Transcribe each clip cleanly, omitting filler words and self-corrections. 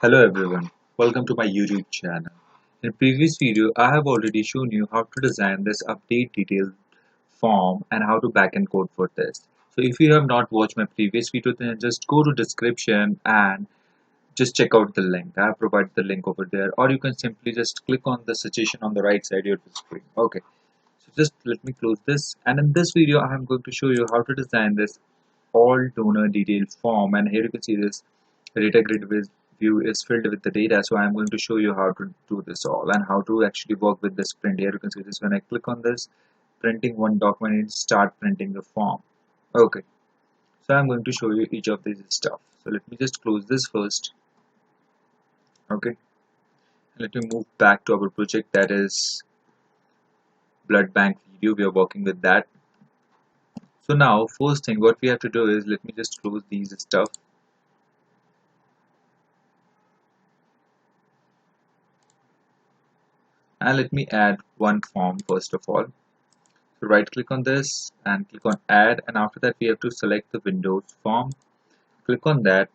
Hello everyone, welcome to my YouTube channel. In previous video, I have already shown you how to design this update detail form and how to backend code for this. So if you have not watched my previous video, then just go to description and just check out the link. I have provided the link over there, or you can simply just click on the suggestion on the right side of the screen. Okay, so just let me close this. And in this video, I am going to show you how to design this all donor detail form, and here you can see this data grid view is filled with the data. So I'm going to show you how to do this all and how to actually work with this print. Here you can see this when I click on this printing one document, it start printing the form. Okay, so I'm going to show you each of these stuff. So let me just close this first. Okay, let me move back to our project, that is blood bank video. We are working with that. So now first thing what we have to do is, let me just close these stuff. And let me add one form first of all. So right click on this and click on add, and after that we have to select the Windows form. Click on that,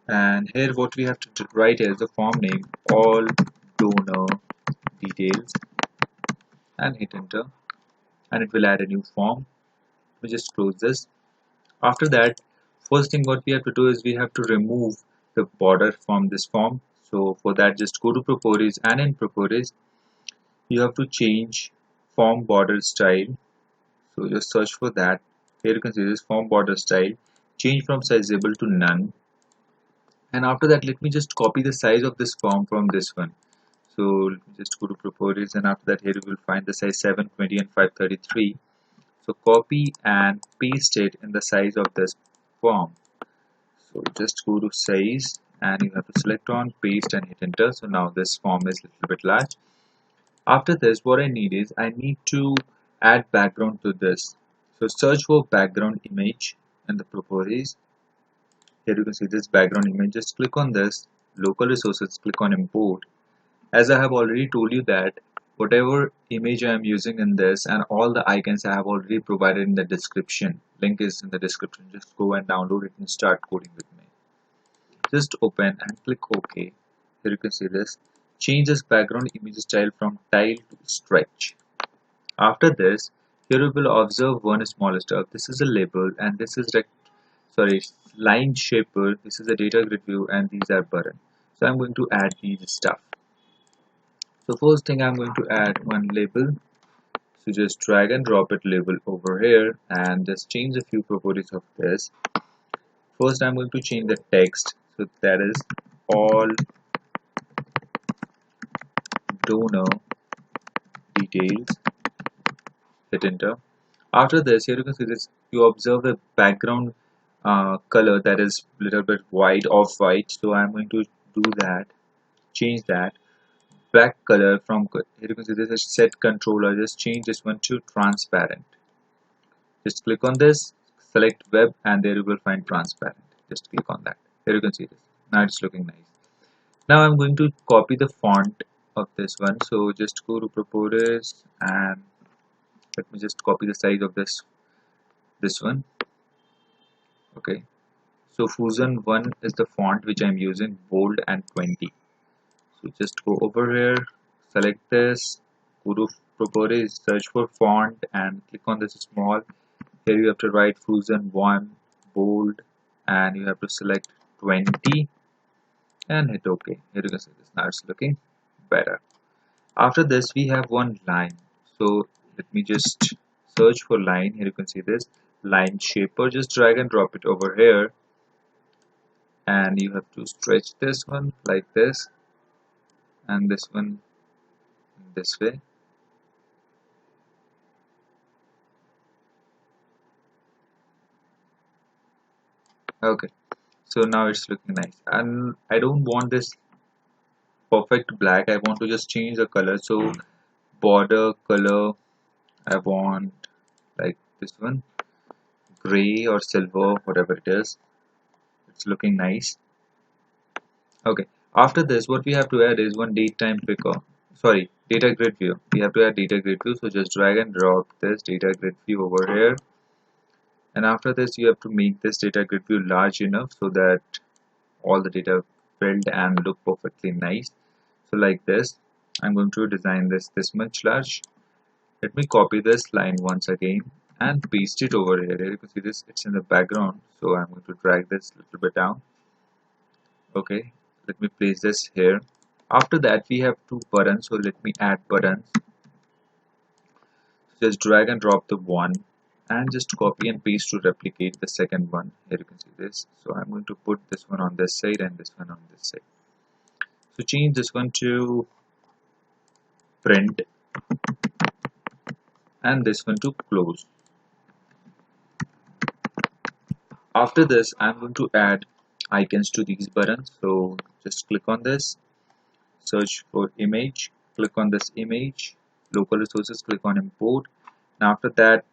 and here what we have to write is the form name all donor details and hit enter, and it will add a new form. We just close this. After that, first thing what we have to do is we have to remove the border from this form. So for that, just go to properties, and in properties you have to change form border style. So just search for that. Here you can see this form border style, change from sizable to none. And after that, let me just copy the size of this form from this one. So let me just go to properties, and after that here you will find the size 720 and 533. So copy and paste it in the size of this form. So just go to size, and you have to select on paste and hit enter. So now this form is a little bit large. After this, what I need is I need to add background to this. So search for background image in the properties. Here you can see this background image. Just click on this local resources, click on import. As I have already told you that whatever image I am using in this and all the icons I have already provided in the description. Link is in the description. Just go and download it and start coding with me. Just open and click OK. Here you can see this. Change this background image style from tile to stretch. After this, here you will observe one small stuff. This is a label, and this is line shaper. This is a data grid view, and these are button. So I'm going to add these stuff. So first thing, I'm going to add one label. So just drag and drop it label over here and just change a few properties of this. First, I'm going to change the text. So that is all donor details. Hit enter. After this, here you can see this. You observe the background color, that is little bit white, off white. So I'm going to do that. Change that. Black color from here you can see this is set controller. Just change this one to transparent. Just click on this, select web, and there you will find transparent. Just click on that. Here you can see this. Now it's looking nice. Now I'm going to copy the font of this one. So just go to properties, and let me just copy the size of this one. Okay. So Fusion 1 is the font which I'm using, bold and 20. So just go over here, select this, go to properties, search for font, and click on this small. Here you have to write Fusion 1 bold, and you have to select 20 and hit OK. Here you can see this. Now it's looking better. After this, we have one line. So let me just search for line. Here you can see this line shaper. Just drag and drop it over here, and you have to stretch this one like this, and this one this way. Okay, so now it's looking nice, and I don't want this perfect black. I want to just change the color. So border color, I want like this one, gray or silver, whatever it is. It's looking nice. Okay, after this, what we have to add is one date time picker. Sorry, data grid view. We have to add data grid view. So just drag and drop this data grid view over here. And after this, you have to make this data grid view large enough so that all the data filled and look perfectly nice. So like this, I'm going to design this much large. Let me copy this line once again and paste it over here. Here you can see this, it's in the background. So I'm going to drag this a little bit down. Okay, let me place this here. After that, we have two buttons. So let me add buttons. Just drag and drop the one and just copy and paste to replicate the second one. Here you can see this. So I'm going to put this one on this side and this one on this side. So change this one to print and this one to close. After this, I'm going to add icons to these buttons. So just click on this, search for image, click on this image, local resources, click on import. And after that,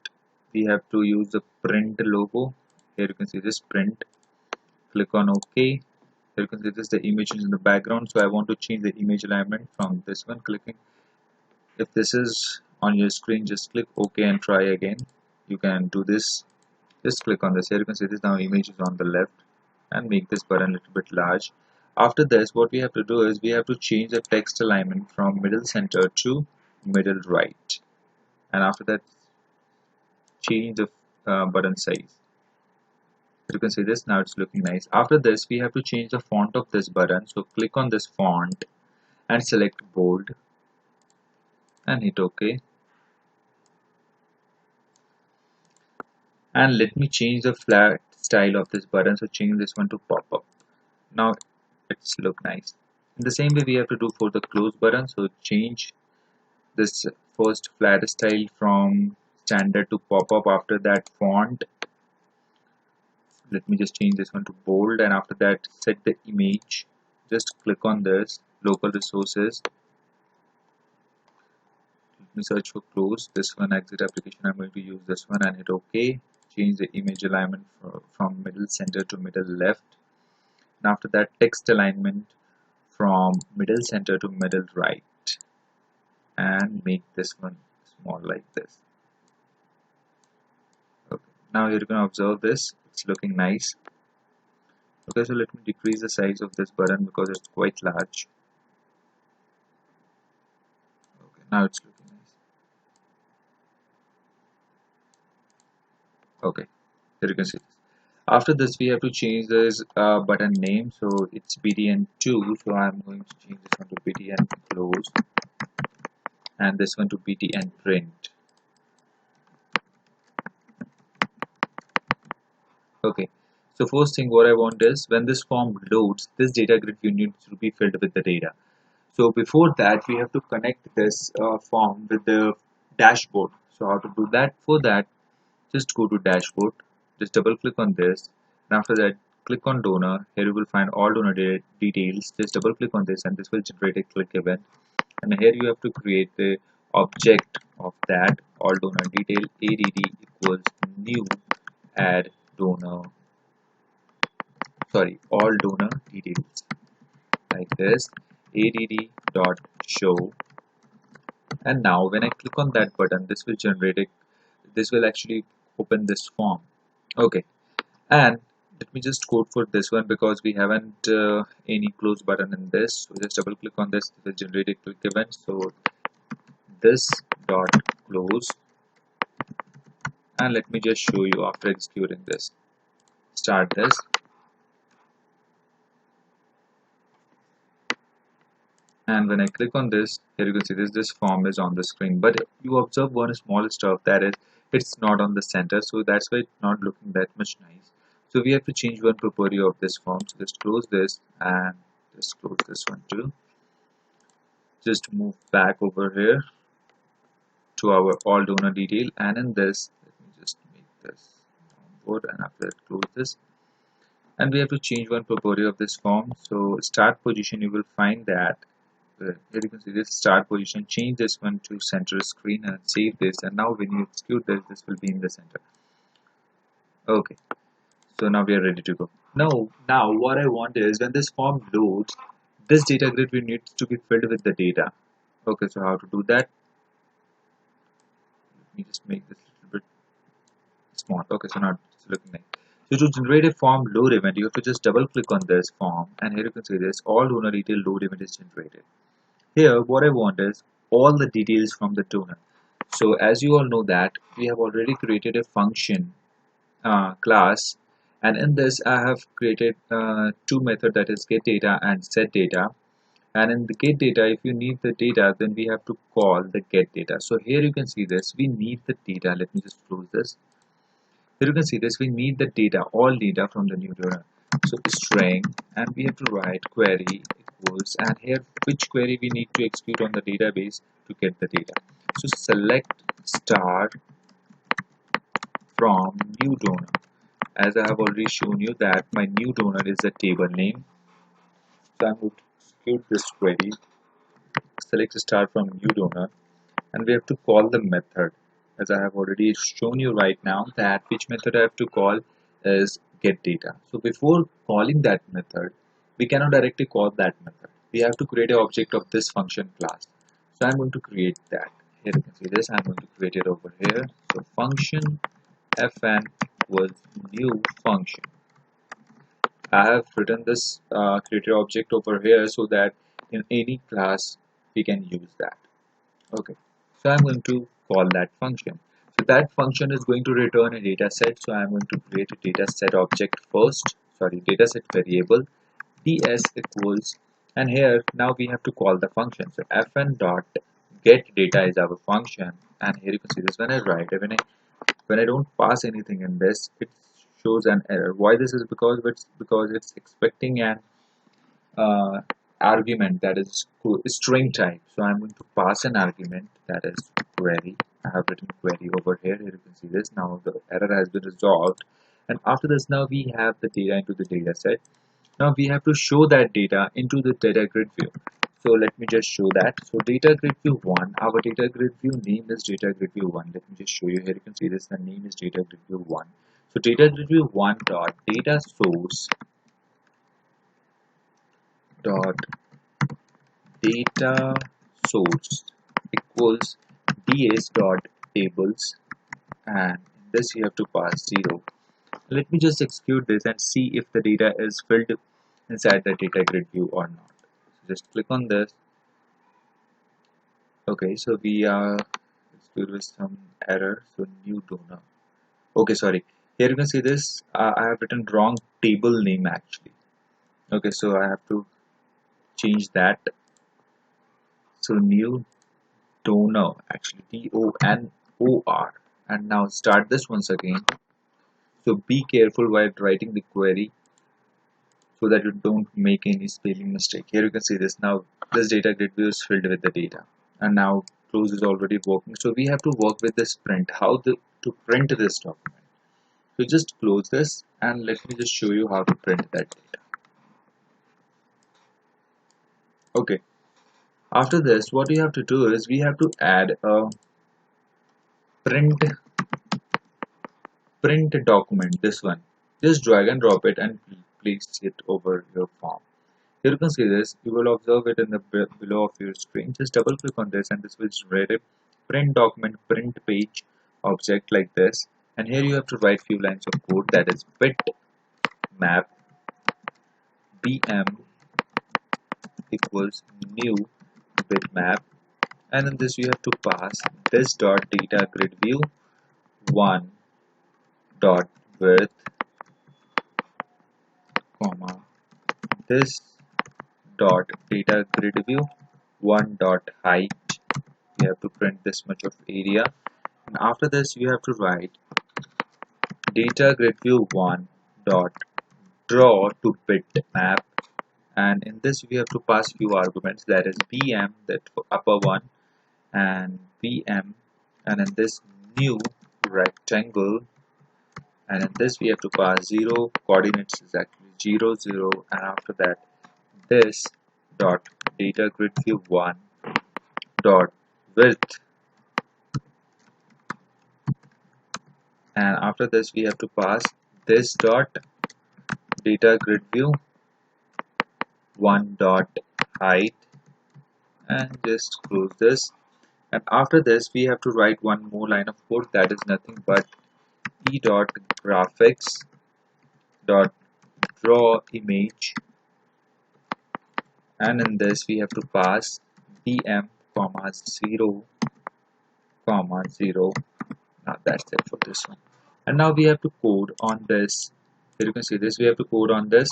we have to use the print logo. Here you can see this print. Click on OK. Here you can see this, the image is in the background. So I want to change the image alignment from this one. Clicking. If this is on your screen, just click OK and try again. You can do this. Just click on this. Here you can see this, now image is on the left, and make this button a little bit large. After this, what we have to do is we have to change the text alignment from middle center to middle right, and after that change the button size. You can see this, now it's looking nice. After this, we have to change the font of this button. So click on this font and select bold and hit OK. And let me change the flat style of this button. So change this one to pop up. Now it's look nice. In the same way we have to do for the close button. So change this first flat style from standard to pop up. After that font, let me just change this one to bold, and after that set the image. Just click on this, local resources, let me search for close, this one exit application, I'm going to use this one and hit OK. Change the image alignment from middle center to middle left, and after that text alignment from middle center to middle right, and make this one small like this. Okay. Now you can observe this, it's looking nice. Okay, so let me decrease the size of this button because it's quite large. Okay, now it's looking nice. Okay, here you can see this. After this, we have to change this button name. So it's BTN2. So I'm going to change this one to BTN close and this one to BTN print. Okay. So first thing what I want is when this form loads, this data grid view needs to be filled with the data. So before that, we have to connect this form with the dashboard. So how to do that? For that, just go to dashboard, just double click on this, and after that click on donor. Here you will find all donor details. Just double click on this and this will generate a click event, and here you have to create the object of that all donor detail add equals new add donor, sorry, all donor details like this add dot show. And now when I click on that button, this will generate a, this will actually open this form. Okay, and let me just code for this one because we haven't any close button in this. So just double click on this, it will generate a click event. So this dot close, and let me just show you after executing this. Start this, and when I click on this, here you can see this form is on the screen, but you observe one small stuff, that is it's not on the center, so that's why it's not looking that much nice. So we have to change one property of this form. So just close this and just close this one too. Just move back over here to our all donor detail, and in this let me just make this board, and after that close this, and we have to change one property of this form. So start position, you will find that here you can see this start position, change this one to center screen and save this, and now when you execute this will be in the center. Okay, so now we are ready to go. Now what I want is when this form loads, this data grid will need to be filled with the data. Okay, so how to do that? Let me just make this a little bit small. Okay, so now looking like. So to generate a form load event, you have to just double click on this form, and here you can see this all donor detail load event is generated. Here what I want is all the details from the donor. So as you all know that we have already created a function class, and in this I have created two methods, that is get data and set data. And in the get data, if you need the data, then we have to call the get data. So here you can see this, we need the data. Let me just close this. Here you can see this, we need the data, all data from the new donor. So string, and we have to write query equals, and here which query we need to execute on the database to get the data. So select star from new donor. As I have already shown you that my new donor is the table name. So I'm going to execute this query, select star from new donor, and we have to call the method. As I have already shown you right now that which method I have to call is get data. So before calling that method, we cannot directly call that method. We have to create an object of this function class. So I'm going to create that. Here you can see this, I'm going to create it over here. So function fn equals new function. I have written this created object over here so that in any class we can use that. Okay, so I'm going to call that function. So that function is going to return a data set. So I'm going to create a data set object first, sorry, data set variable ds equals, and here now we have to call the function. So fn dot get data is our function, and here you can see this, when I write, when I don't pass anything in this, it shows an error. Why this is? Because it's expecting an argument that is string type. So I'm going to pass an argument that is query. I have written query over here. Here you can see this. Now the error has been resolved, and after this now we have the data into the data set. Now we have to show that data into the data grid view. So let me just show that. So data grid view 1, our data grid view name is data grid view 1. Let me just show you. Here you can see this, the name is data grid view 1. So data grid view 1 dot data source dot data source equals ds dot tables, and in this you have to pass 0. Let me just execute this and see if the data is filled inside the data grid view or not. So just click on this. Okay, so we are executed with some error. So new donor. Okay, sorry. Here you can see this. I have written wrong table name actually. Okay, so I have to change that. So new donor, actually donor, and now start this once again. So be careful while writing the query so that you don't make any spelling mistake. Here you can see this. Now this data grid view is filled with the data, and now close is already working. So we have to work with this print, to print this document. So just close this, and let me just show you how to print that data. Okay, after this what we have to do is we have to add a print document, this one. Just drag and drop it and place it over your form. Here you can see this, you will observe it in the below of your screen. Just double click on this and this will generate a print document print page object like this, and here you have to write few lines of code, that is bitmap bm equals new bitmap, and in this you have to pass this dot data grid view 1 dot width comma this dot data grid view 1 dot height. You have to print this much of area, and after this you have to write data grid view 1 dot draw to bitmap, and in this we have to pass few arguments, that is bm, that upper one, and bm, and in this new rectangle, and in this we have to pass 0, coordinates is actually 0 0, and after that this dot data grid view 1 dot width, and after this we have to pass this dot data grid view 1 dot height, and just close this, and after this we have to write one more line of code, that is nothing but p.graphics.draw image, and in this we have to pass bm comma 0 comma 0. Now that's it for this one. And now we have to code on this. Here you can see this. We have to code on this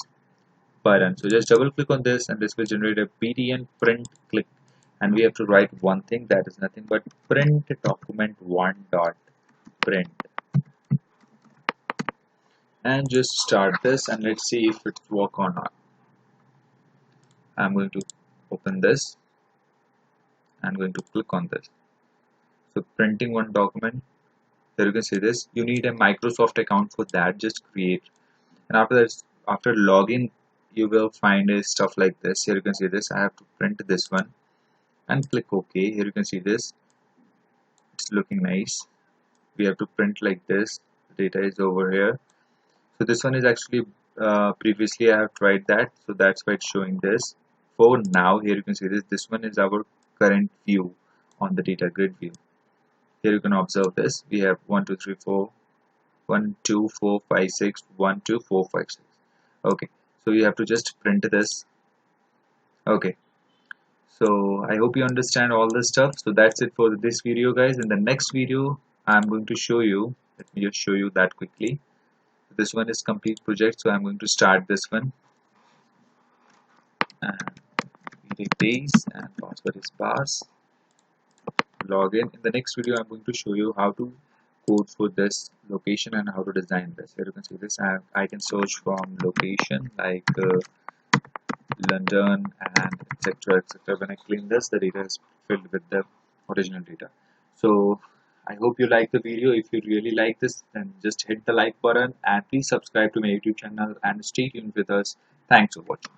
button. So just double click on this, and this will generate a btn print click. And we have to write one thing, that is nothing but print document one dot print. And just start this, and let's see if it's work or not. I'm going to open this. I'm going to click on this. So printing one document. There you can see this. You need a Microsoft account for that. Just create. And after that, after login, you will find a stuff like this. Here you can see this. I have to print this one and click OK. Here you can see this. It's looking nice. We have to print like this. The data is over here. So this one is actually previously I have tried that. So that's why it's showing this. For now, here you can see this. This one is our current view on the data grid view. Here you can observe this. We have 1, 2, 3, 4. 1, 2, 4, 5, 6, 1, 2, 4, 5, 6. Okay, so you have to just print this. Okay, so I hope you understand all this stuff. So that's it for this video, guys. In the next video, I'm going to show you, let me just show you that quickly. This one is complete project, so I'm going to start this one. And days and password is pass. Login. In the next video, I'm going to show you how to code for this location and how to design this. Here you can see this. I can search from location like London and etc. etc. When I clean this, the data is filled with the original data. So I hope you like the video. If you really like this, then just hit the like button and please subscribe to my YouTube channel and stay tuned with us. Thanks for watching.